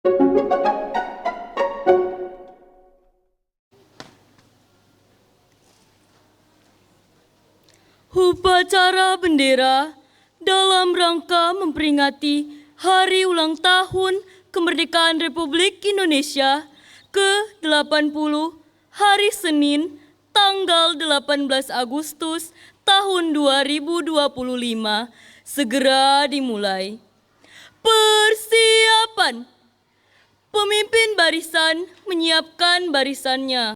Upacara bendera dalam rangka memperingati Hari Ulang Tahun Kemerdekaan Republik Indonesia ke-80 hari Senin tanggal 18 Agustus tahun 2025 segera dimulai. Persiapan. Pemimpin barisan menyiapkan barisannya.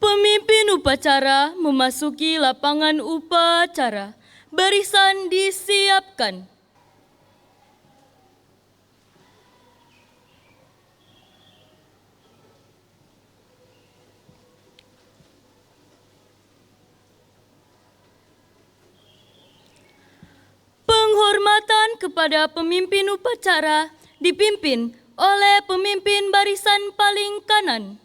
Pemimpin upacara memasuki lapangan upacara. Barisan disiapkan. Penghormatan kepada pemimpin upacara dipimpin oleh pemimpin barisan paling kanan.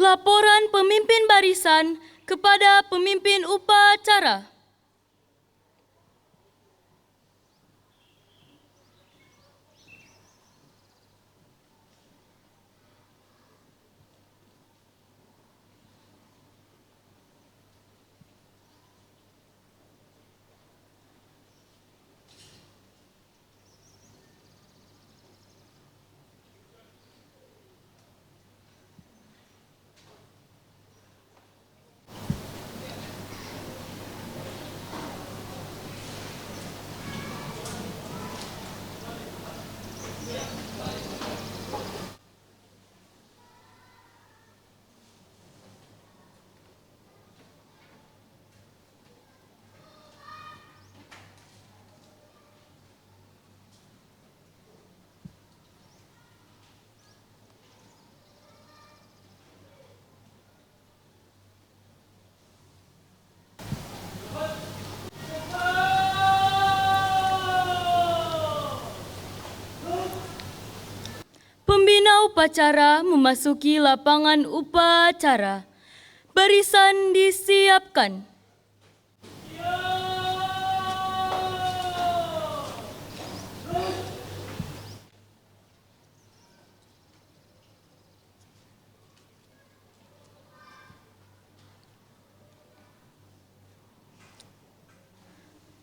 Laporan pemimpin barisan kepada pemimpin upacara. Pembina upacara memasuki lapangan upacara. Barisan disiapkan.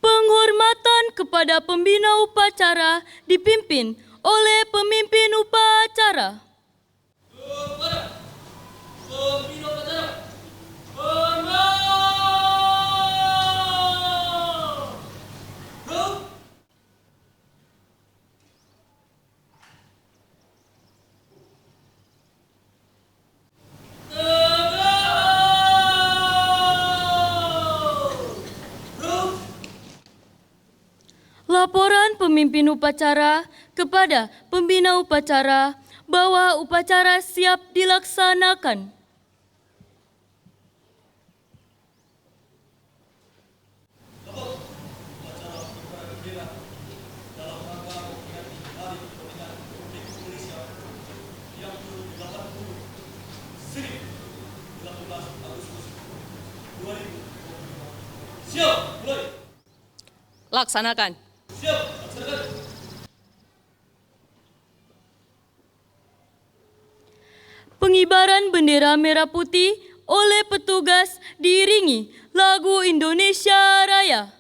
Penghormatan kepada pembina upacara dipimpin oleh pemimpin upacara. Pembina upacara, hormat. Laporan pemimpin upacara kepada pembina upacara bahwa upacara siap dilaksanakan. Siap, mulai. Laksanakan. Siap, laksanakan. Pengibaran bendera merah putih oleh petugas diiringi lagu Indonesia Raya.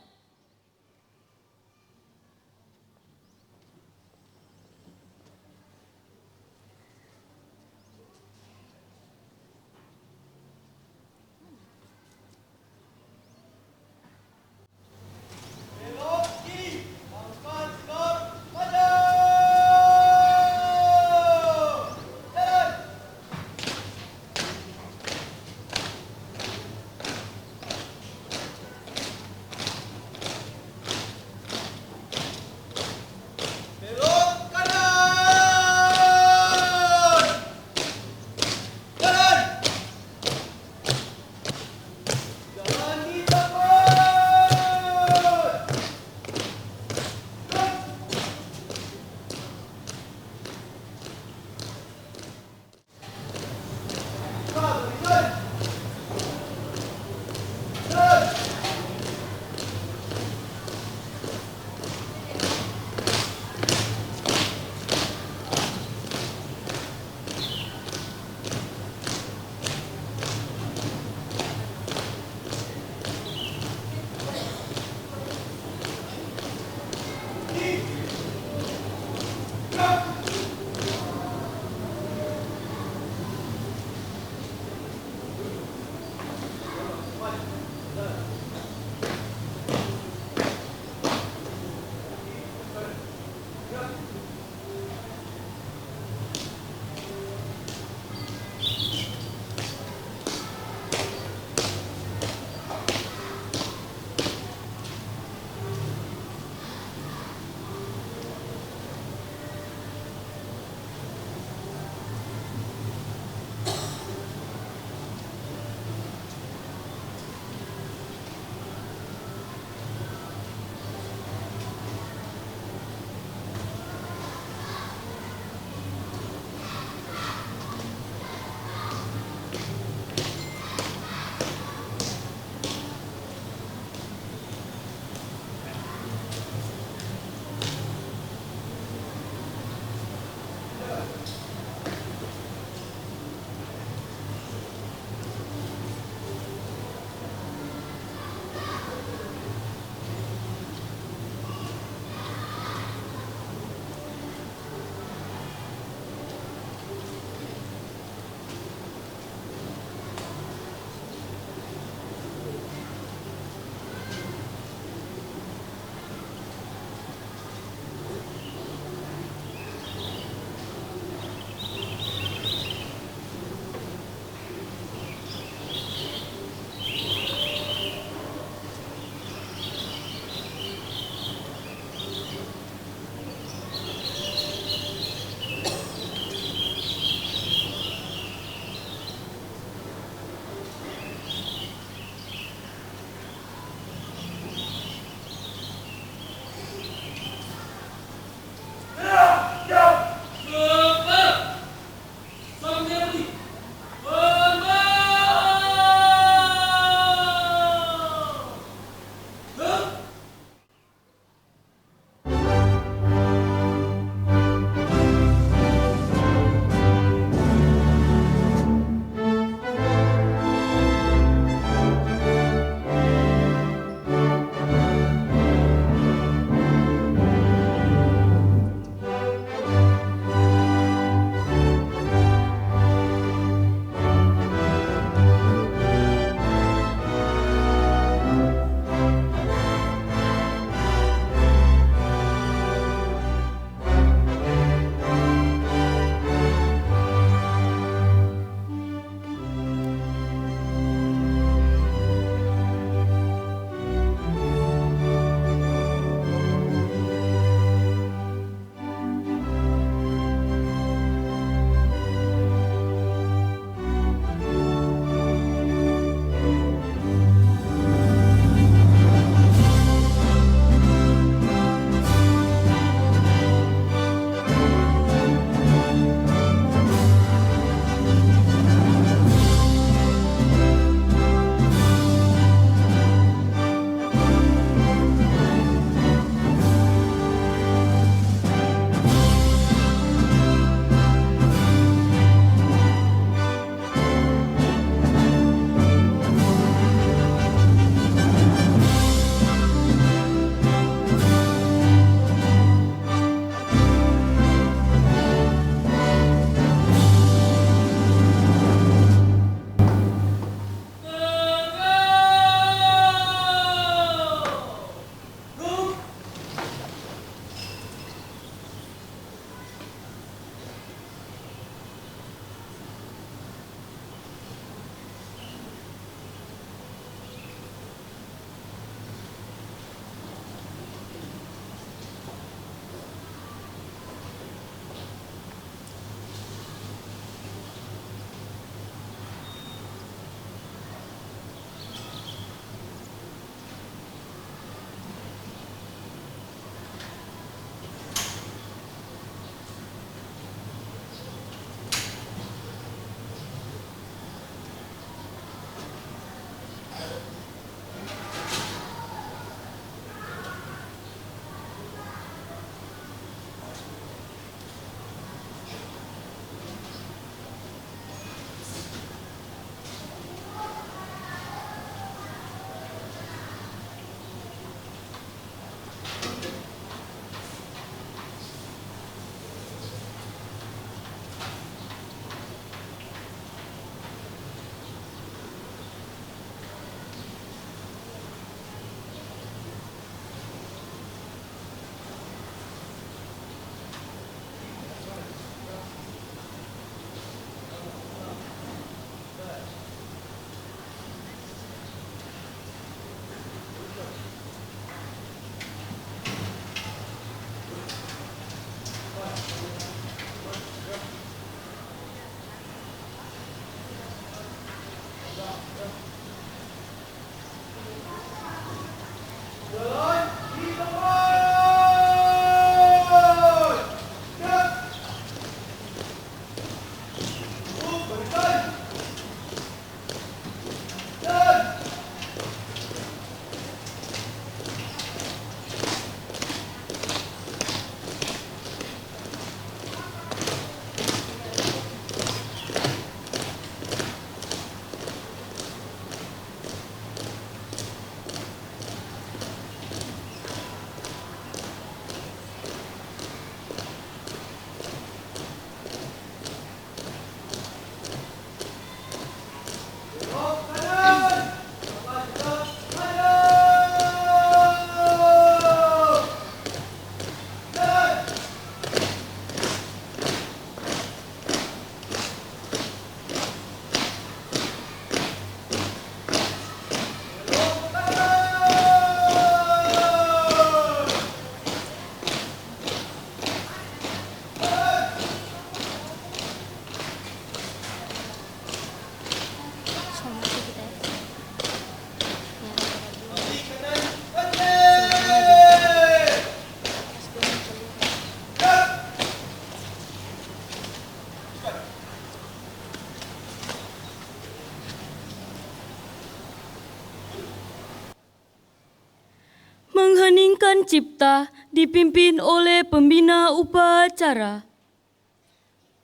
Mengheningkan cipta dipimpin oleh pembina upacara.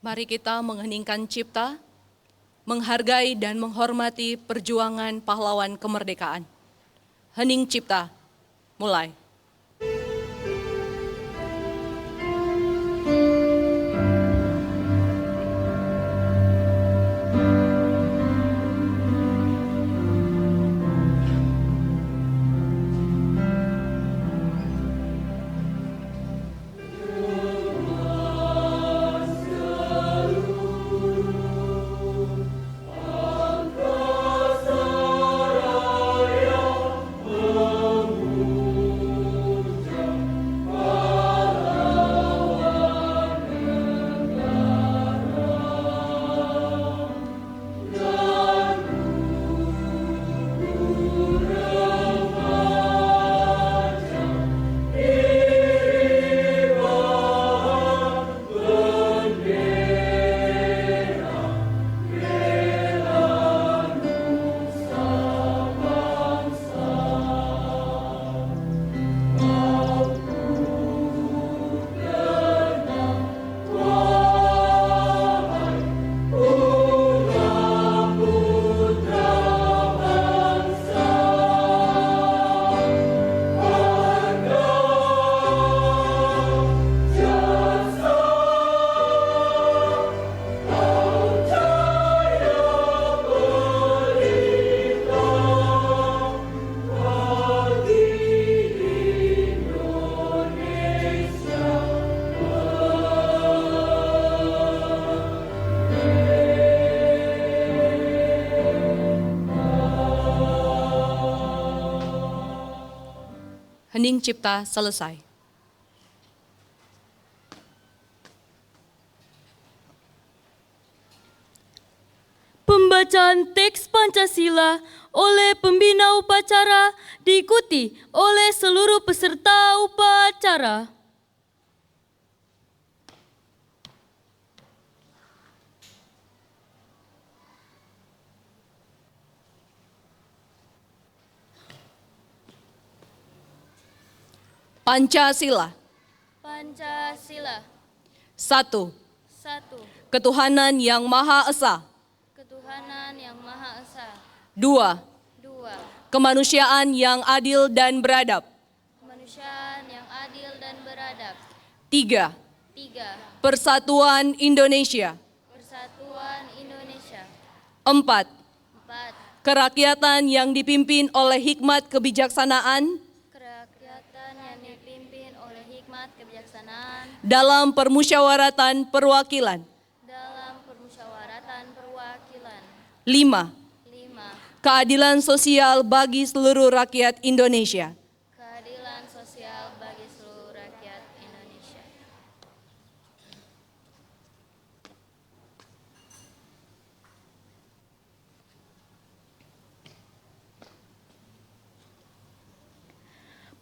Mari kita mengheningkan cipta, menghargai dan menghormati perjuangan pahlawan kemerdekaan. Hening cipta, mulai. Hening cipta selesai. Pembacaan teks Pancasila oleh pembina upacara diikuti oleh seluruh peserta upacara. Pancasila. Pancasila. 1. 1. Ketuhanan yang Maha Esa. Ketuhanan yang Maha Esa. 2. 2. Kemanusiaan yang adil dan beradab. Kemanusiaan yang adil dan beradab. 3. 3. Persatuan Indonesia. Persatuan Indonesia. 4. 4. Kerakyatan yang dipimpin oleh hikmat kebijaksanaan Kerakyatan yang dipimpin oleh hikmat kebijaksanaan dalam permusyawaratan perwakilan. dalam permusyawaratan perwakilan. 5. 5. Keadilan sosial bagi seluruh rakyat Indonesia. Keadilan sosial bagi seluruh rakyat Indonesia.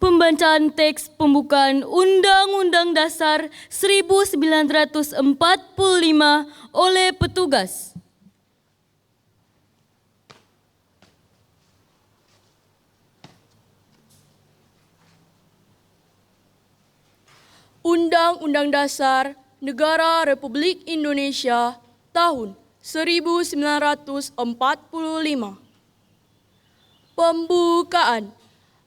Pembacaan teks pembukaan Undang-Undang Dasar 1945 oleh petugas. Undang-Undang Dasar Negara Republik Indonesia tahun 1945. Pembukaan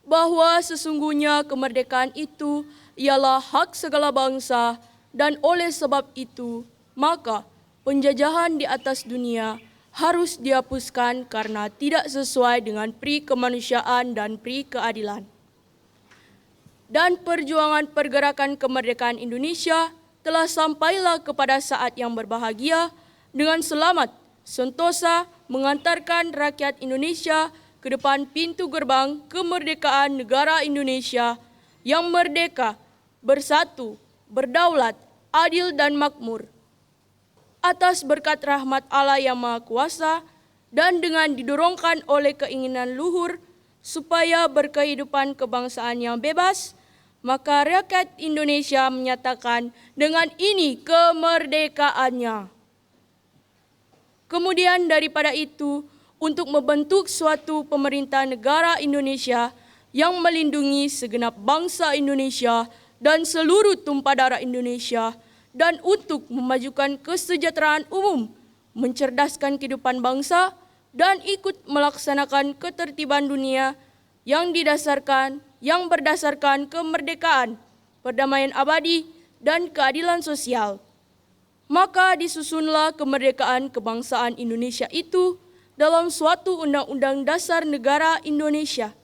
bahwa sesungguhnya kemerdekaan itu ialah hak segala bangsa dan oleh sebab itu maka penjajahan di atas dunia harus dihapuskan karena tidak sesuai dengan pri kemanusiaan dan pri keadilan. Dan perjuangan pergerakan kemerdekaan Indonesia telah sampailah kepada saat yang berbahagia dengan selamat, sentosa mengantarkan rakyat Indonesia ke depan pintu gerbang kemerdekaan negara Indonesia yang merdeka, bersatu, berdaulat, adil dan makmur. Atas berkat rahmat Allah yang Maha Kuasa dan dengan didorongkan oleh keinginan luhur supaya berkehidupan kebangsaan yang bebas, maka rakyat Indonesia menyatakan dengan ini kemerdekaannya. Kemudian daripada itu, untuk membentuk suatu pemerintah negara Indonesia yang melindungi segenap bangsa Indonesia dan seluruh tumpah darah Indonesia, dan untuk memajukan kesejahteraan umum, mencerdaskan kehidupan bangsa, dan ikut melaksanakan ketertiban dunia yang berdasarkan kemerdekaan, perdamaian abadi, dan keadilan sosial. Maka disusunlah kemerdekaan kebangsaan Indonesia itu dalam suatu Undang-Undang Dasar Negara Indonesia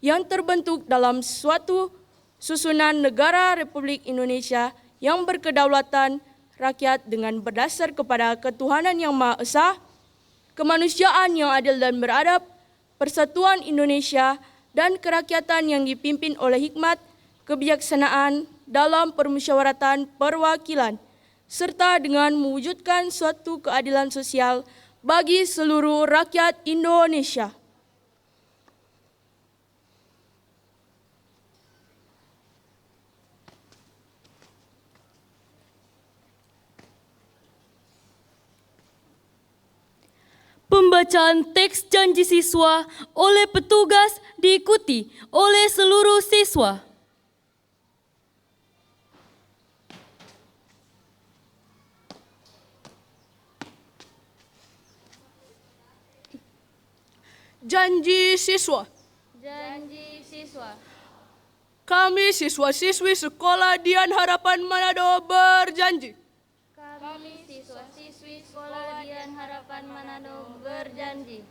yang terbentuk dalam suatu susunan negara Republik Indonesia yang berkedaulatan rakyat dengan berdasar kepada ketuhanan yang Maha Esa, kemanusiaan yang adil dan beradab, persatuan Indonesia, dan kerakyatan yang dipimpin oleh hikmat, kebijaksanaan dalam permusyawaratan perwakilan, serta dengan mewujudkan suatu keadilan sosial bagi seluruh rakyat Indonesia. Pembacaan teks janji siswa oleh petugas diikuti oleh seluruh siswa. Janji siswa. Janji siswa. Kami siswa-siswi Sekolah Dian Harapan Manado berjanji. Kami siswa-siswi Sekolah Dian Harapan Manado berjanji.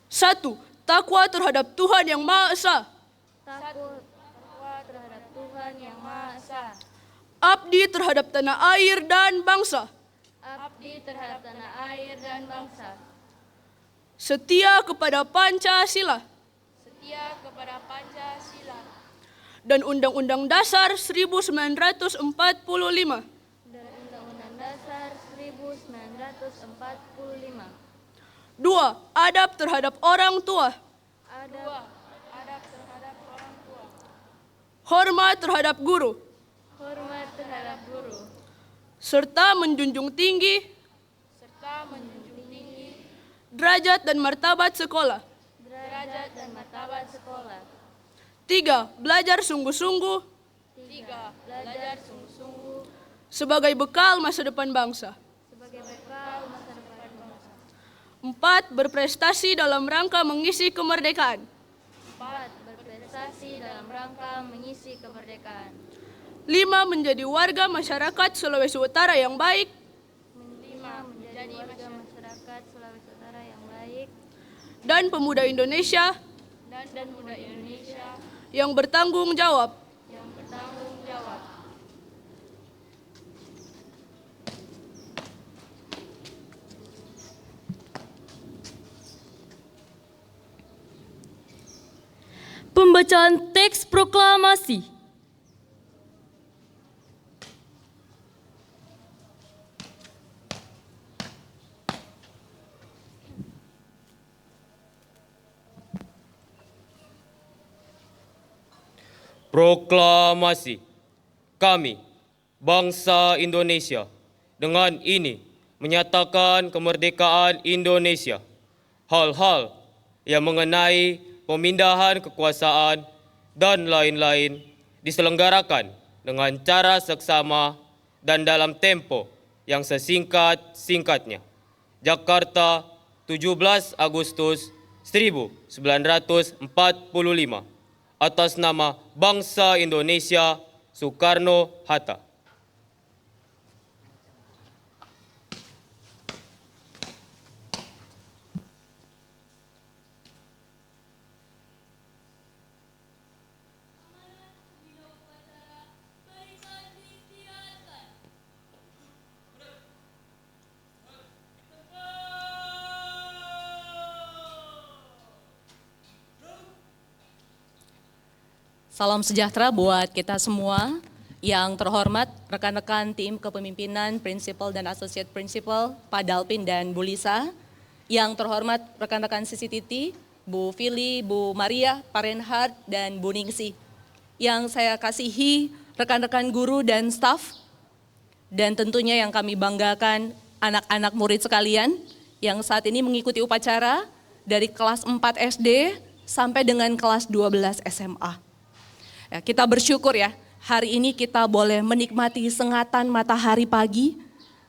1. Takwa terhadap Tuhan Yang Maha Esa. Takut terhadap Tuhan Yang Maha Esa. Abdi terhadap tanah air dan bangsa. Abdi terhadap tanah air dan bangsa. Setia kepada Pancasila. Setia kepada Pancasila. Dan Undang-Undang Dasar 1945. Dan Undang-Undang Dasar 1945. 2. Adab terhadap orang tua. Adab terhadap orang tua. Hormat terhadap guru. Hormat terhadap guru. Serta menjunjung tinggi derajat dan martabat sekolah. Derajat dan martabat sekolah. 3. Belajar sungguh-sungguh 3. Belajar sungguh-sungguh sebagai bekal masa depan bangsa. sebagai bekal masa depan bangsa. 4. Berprestasi dalam rangka mengisi kemerdekaan. 4. Berprestasi dalam rangka mengisi kemerdekaan. 5. Menjadi warga masyarakat Sulawesi Utara yang baik. 5. Menjadi warga masyarakat Sulawesi Utara yang baik Dan pemuda Indonesia dan muda Indonesia yang bertanggung jawab. yang bertanggung jawab. Pembacaan teks proklamasi. Proklamasi. Kami, bangsa Indonesia, dengan ini menyatakan kemerdekaan Indonesia. Hal-hal yang mengenai pemindahan kekuasaan dan lain-lain diselenggarakan dengan cara seksama dan dalam tempo yang sesingkat-singkatnya. Jakarta, 17 Agustus 1945. Atas nama bangsa Indonesia, Soekarno-Hatta. Salam sejahtera buat kita semua. Yang terhormat rekan-rekan tim kepemimpinan Prinsipal dan Associate Principal, Pak Dalpin dan Bu Lisa. Yang terhormat rekan-rekan CCTT, Bu Fili, Bu Maria, Pak Renhard, dan Bu Ningsi. Yang saya kasihi rekan-rekan guru dan staf. Dan tentunya yang kami banggakan anak-anak murid sekalian yang saat ini mengikuti upacara dari kelas 4 SD sampai dengan kelas 12 SMA. Ya, kita bersyukur ya, hari ini kita boleh menikmati sengatan matahari pagi,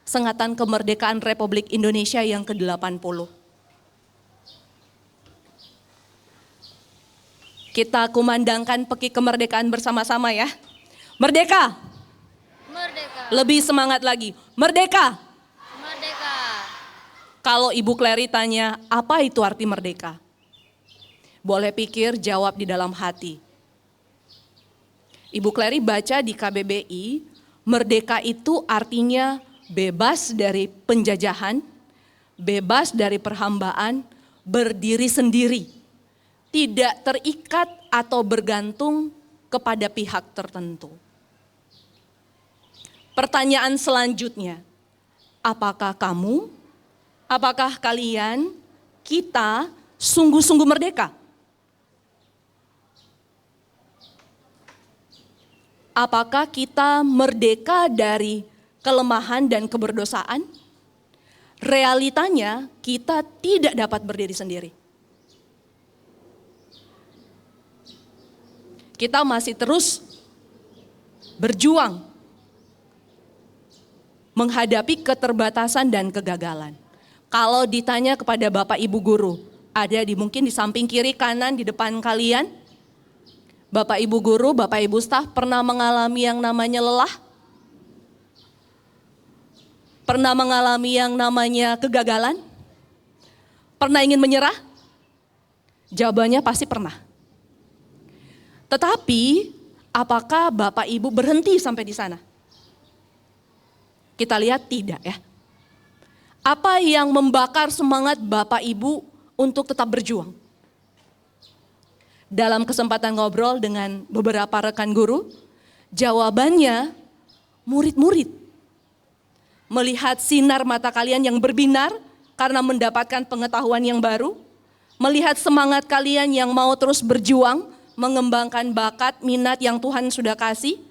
sengatan kemerdekaan Republik Indonesia yang ke-80. Kita kumandangkan peki kemerdekaan bersama-sama ya. Merdeka! Merdeka. Lebih semangat lagi. Merdeka! Merdeka. Kalau Ibu Clary tanya, apa itu arti merdeka? Boleh pikir, jawab di dalam hati. Ibu Clary baca di KBBI, merdeka itu artinya bebas dari penjajahan, bebas dari perhambaan, berdiri sendiri, tidak terikat atau bergantung kepada pihak tertentu. Pertanyaan selanjutnya, apakah kamu, apakah kalian, kita sungguh-sungguh merdeka? Apakah kita merdeka dari kelemahan dan keberdosaan? Realitanya kita tidak dapat berdiri sendiri. Kita masih terus berjuang menghadapi keterbatasan dan kegagalan. Kalau ditanya kepada Bapak Ibu guru, ada mungkin di samping kiri kanan di depan kalian, Bapak Ibu guru, Bapak Ibu staf pernah mengalami yang namanya lelah? Pernah mengalami yang namanya kegagalan? Pernah ingin menyerah? Jawabannya pasti pernah. Tetapi apakah Bapak Ibu berhenti sampai di sana? Kita lihat tidak ya. Apa yang membakar semangat Bapak Ibu untuk tetap berjuang? Dalam kesempatan ngobrol dengan beberapa rekan guru, jawabannya murid-murid. Melihat sinar mata kalian yang berbinar karena mendapatkan pengetahuan yang baru, melihat semangat kalian yang mau terus berjuang, mengembangkan bakat, minat yang Tuhan sudah kasih,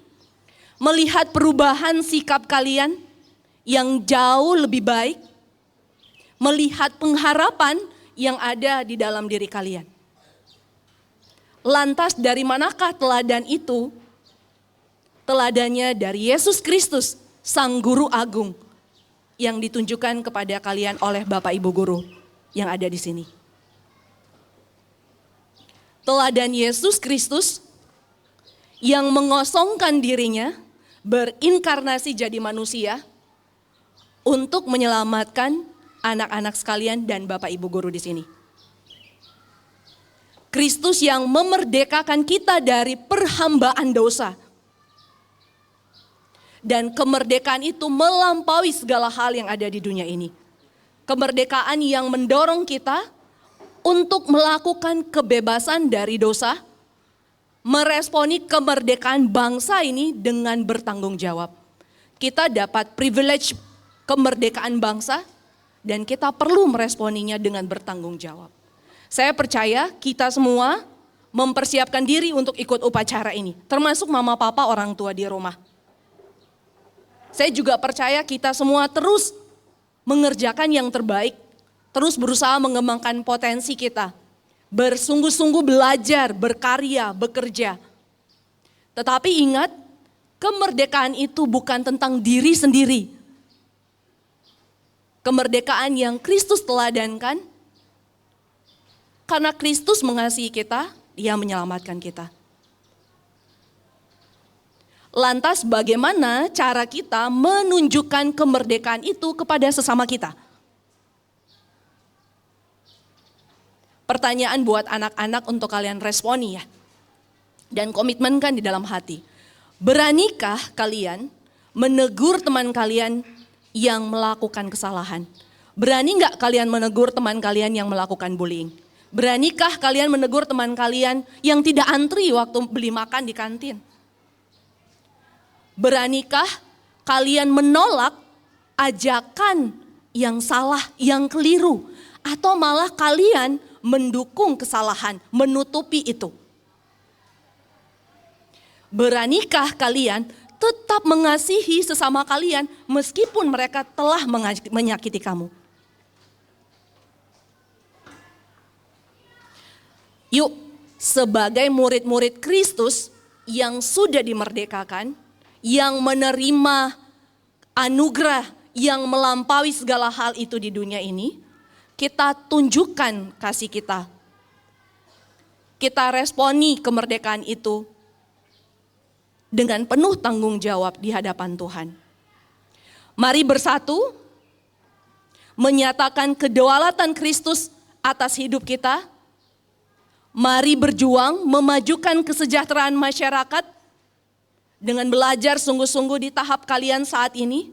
melihat perubahan sikap kalian yang jauh lebih baik, melihat pengharapan yang ada di dalam diri kalian. Lantas dari manakah teladan itu? Teladannya dari Yesus Kristus, Sang Guru Agung, yang ditunjukkan kepada kalian oleh Bapak Ibu Guru yang ada di sini. Teladan Yesus Kristus yang mengosongkan dirinya, berinkarnasi jadi manusia untuk menyelamatkan anak-anak sekalian dan Bapak Ibu Guru di sini. Kristus yang memerdekakan kita dari perhambaan dosa. Dan kemerdekaan itu melampaui segala hal yang ada di dunia ini. Kemerdekaan yang mendorong kita untuk melakukan kebebasan dari dosa, meresponi kemerdekaan bangsa ini dengan bertanggung jawab. Kita dapat privilege kemerdekaan bangsa dan kita perlu meresponinya dengan bertanggung jawab. Saya percaya kita semua mempersiapkan diri untuk ikut upacara ini, termasuk mama papa orang tua di rumah. Saya juga percaya kita semua terus mengerjakan yang terbaik, terus berusaha mengembangkan potensi kita, bersungguh-sungguh belajar, berkarya, bekerja. Tetapi ingat, kemerdekaan itu bukan tentang diri sendiri. Kemerdekaan yang Kristus teladankan, karena Kristus mengasihi kita, Dia menyelamatkan kita. Lantas bagaimana cara kita menunjukkan kemerdekaan itu kepada sesama kita? Pertanyaan buat anak-anak untuk kalian responi ya. Dan komitmenkan di dalam hati. Beranikah kalian menegur teman kalian yang melakukan kesalahan? Berani nggak kalian menegur teman kalian yang melakukan bullying? Beranikah kalian menegur teman kalian yang tidak antri waktu beli makan di kantin? Beranikah kalian menolak ajakan yang salah, yang keliru? Atau malah kalian mendukung kesalahan, menutupi itu? Beranikah kalian tetap mengasihi sesama kalian meskipun mereka telah menyakiti kamu. Yuk, sebagai murid-murid Kristus yang sudah dimerdekakan, yang menerima anugerah yang melampaui segala hal itu di dunia ini, kita tunjukkan kasih kita. Kita responi kemerdekaan itu dengan penuh tanggung jawab di hadapan Tuhan. Mari bersatu menyatakan kedaulatan Kristus atas hidup kita. Mari berjuang memajukan kesejahteraan masyarakat dengan belajar sungguh-sungguh di tahap kalian saat ini.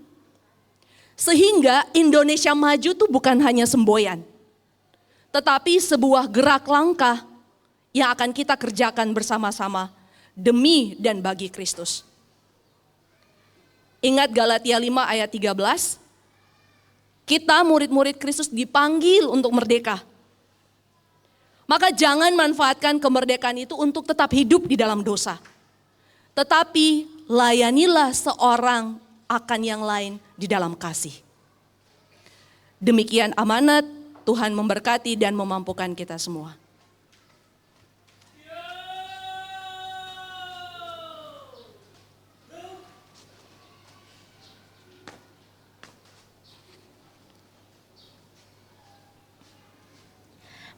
Sehingga Indonesia maju itu bukan hanya semboyan, tetapi sebuah gerak langkah yang akan kita kerjakan bersama-sama demi dan bagi Kristus. Ingat Galatia 5 ayat 13, kita murid-murid Kristus dipanggil untuk merdeka. Maka jangan manfaatkan kemerdekaan itu untuk tetap hidup di dalam dosa. Tetapi layanilah seorang akan yang lain di dalam kasih. Demikian amanat, Tuhan memberkati dan memampukan kita semua.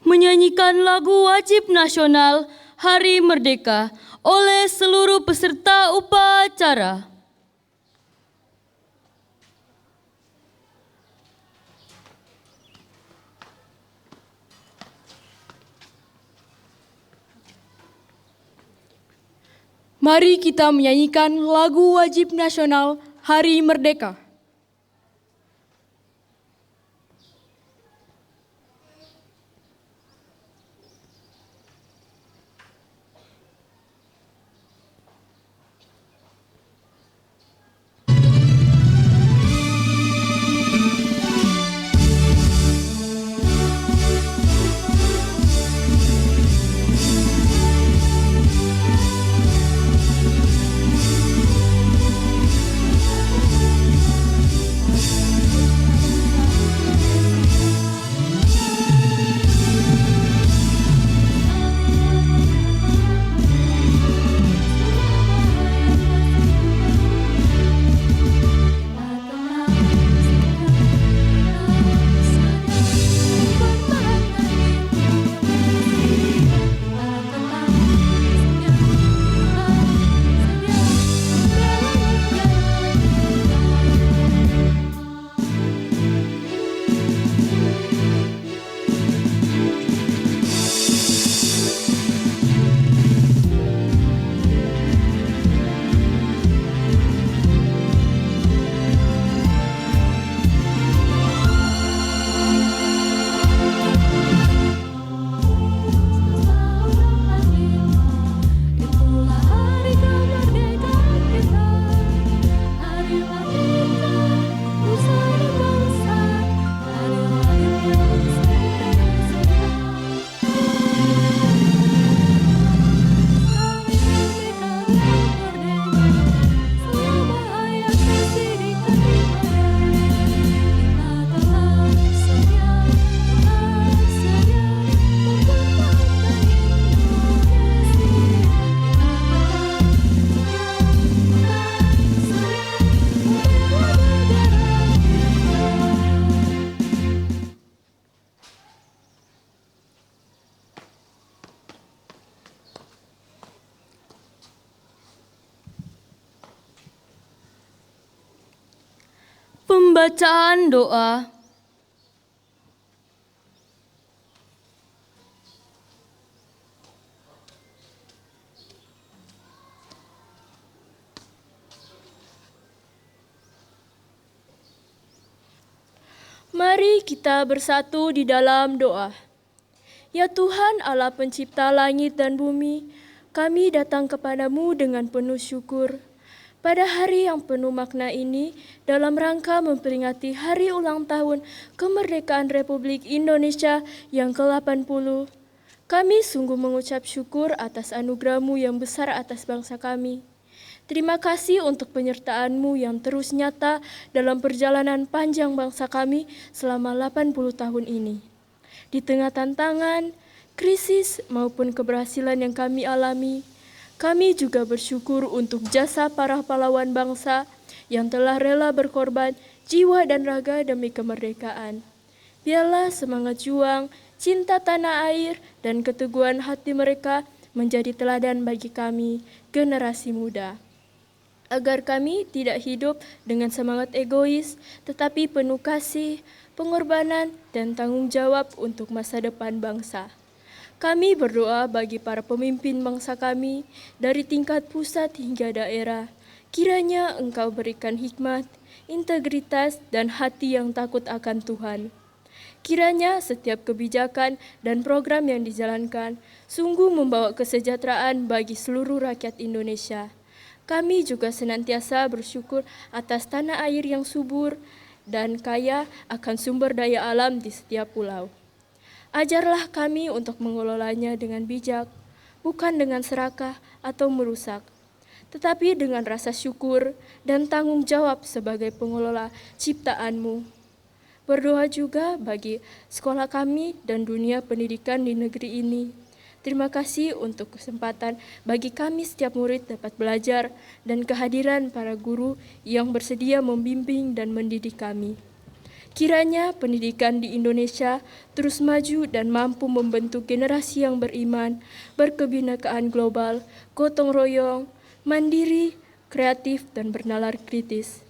Menyanyikan lagu wajib nasional Hari Merdeka oleh seluruh peserta upacara. Mari kita menyanyikan lagu wajib nasional Hari Merdeka. Pembacaan doa. Mari kita bersatu di dalam doa. Ya Tuhan Allah pencipta langit dan bumi, kami datang kepadamu dengan penuh syukur. Pada hari yang penuh makna ini, dalam rangka memperingati hari ulang tahun kemerdekaan Republik Indonesia yang ke-80, kami sungguh mengucap syukur atas anugerah-Mu yang besar atas bangsa kami. Terima kasih untuk penyertaan-Mu yang terus nyata dalam perjalanan panjang bangsa kami selama 80 tahun ini. Di tengah tantangan, krisis maupun keberhasilan yang kami alami, kami juga bersyukur untuk jasa para pahlawan bangsa yang telah rela berkorban jiwa dan raga demi kemerdekaan. Biarlah semangat juang, cinta tanah air, dan keteguhan hati mereka menjadi teladan bagi kami, generasi muda. Agar kami tidak hidup dengan semangat egois, tetapi penuh kasih, pengorbanan, dan tanggung jawab untuk masa depan bangsa. Kami berdoa bagi para pemimpin bangsa kami, dari tingkat pusat hingga daerah. Kiranya Engkau berikan hikmat, integritas, dan hati yang takut akan Tuhan. Kiranya setiap kebijakan dan program yang dijalankan sungguh membawa kesejahteraan bagi seluruh rakyat Indonesia. Kami juga senantiasa bersyukur atas tanah air yang subur dan kaya akan sumber daya alam di setiap pulau. Ajarlah kami untuk mengelolanya dengan bijak, bukan dengan serakah atau merusak, tetapi dengan rasa syukur dan tanggung jawab sebagai pengelola ciptaan-Mu. Berdoa juga bagi sekolah kami dan dunia pendidikan di negeri ini. Terima kasih untuk kesempatan bagi kami setiap murid dapat belajar dan kehadiran para guru yang bersedia membimbing dan mendidik kami. Kiranya pendidikan di Indonesia terus maju dan mampu membentuk generasi yang beriman, berkebinekaan global, gotong royong, mandiri, kreatif, dan bernalar kritis.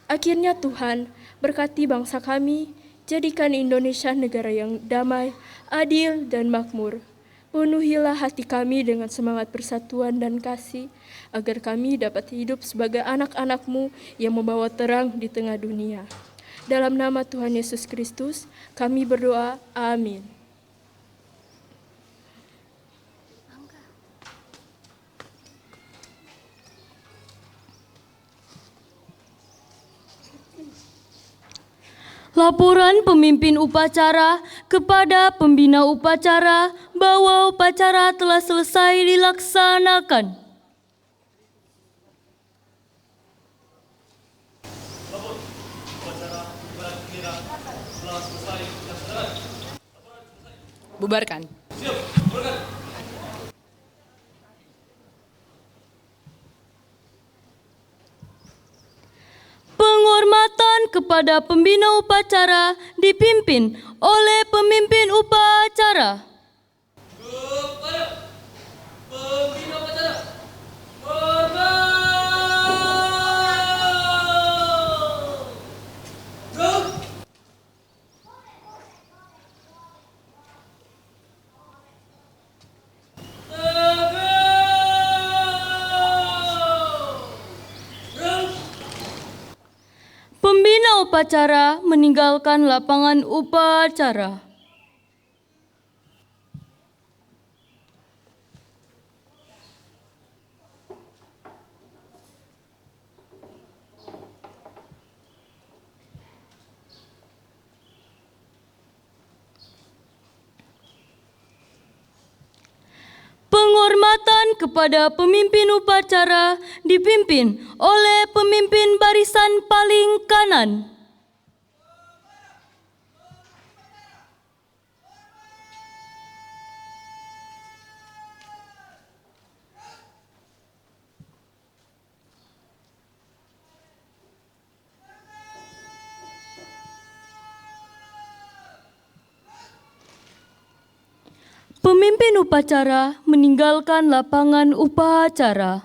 Akhirnya Tuhan, berkati bangsa kami, jadikan Indonesia negara yang damai, adil, dan makmur. Penuhilah hati kami dengan semangat persatuan dan kasih, agar kami dapat hidup sebagai anak-anak-Mu yang membawa terang di tengah dunia. Dalam nama Tuhan Yesus Kristus, kami berdoa. Amin. Laporan pemimpin upacara kepada pembina upacara bahwa upacara telah selesai dilaksanakan. Bubarkan. Penghormatan kepada pembina upacara dipimpin oleh pemimpin upacara. Kepada pembina upacara, hormat! Pembina upacara meninggalkan lapangan upacara. Penghormatan kepada pemimpin upacara dipimpin oleh pemimpin barisan paling kanan. Pemimpin upacara meninggalkan lapangan upacara.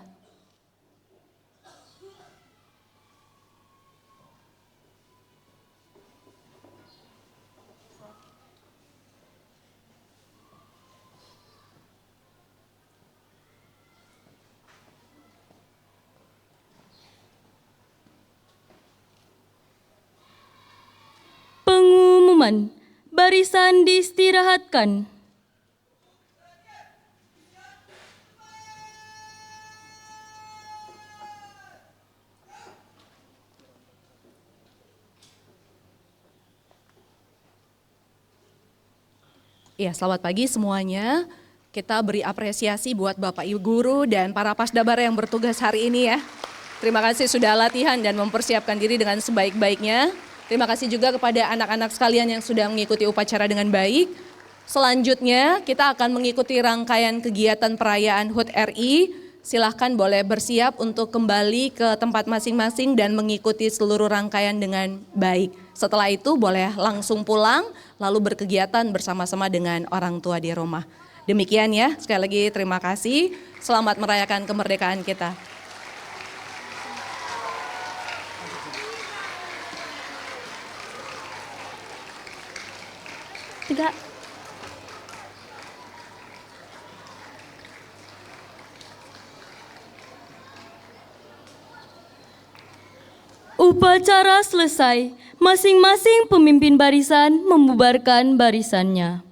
Pengumuman, barisan diistirahatkan. Ya, selamat pagi semuanya. kita beri apresiasi buat Bapak Ibu Guru dan para pasdabar yang bertugas hari ini ya. Terima kasih sudah latihan dan mempersiapkan diri dengan sebaik-baiknya. Terima kasih juga kepada anak-anak sekalian yang sudah mengikuti upacara dengan baik. Selanjutnya kita akan mengikuti rangkaian kegiatan perayaan HUT RI. Silahkan boleh bersiap untuk kembali ke tempat masing-masing dan mengikuti seluruh rangkaian dengan baik. Setelah itu boleh langsung pulang lalu berkegiatan bersama-sama dengan orang tua di rumah. Demikian ya, sekali lagi terima kasih. Selamat merayakan kemerdekaan kita. Tiga. Upacara selesai, masing-masing pemimpin barisan membubarkan barisannya.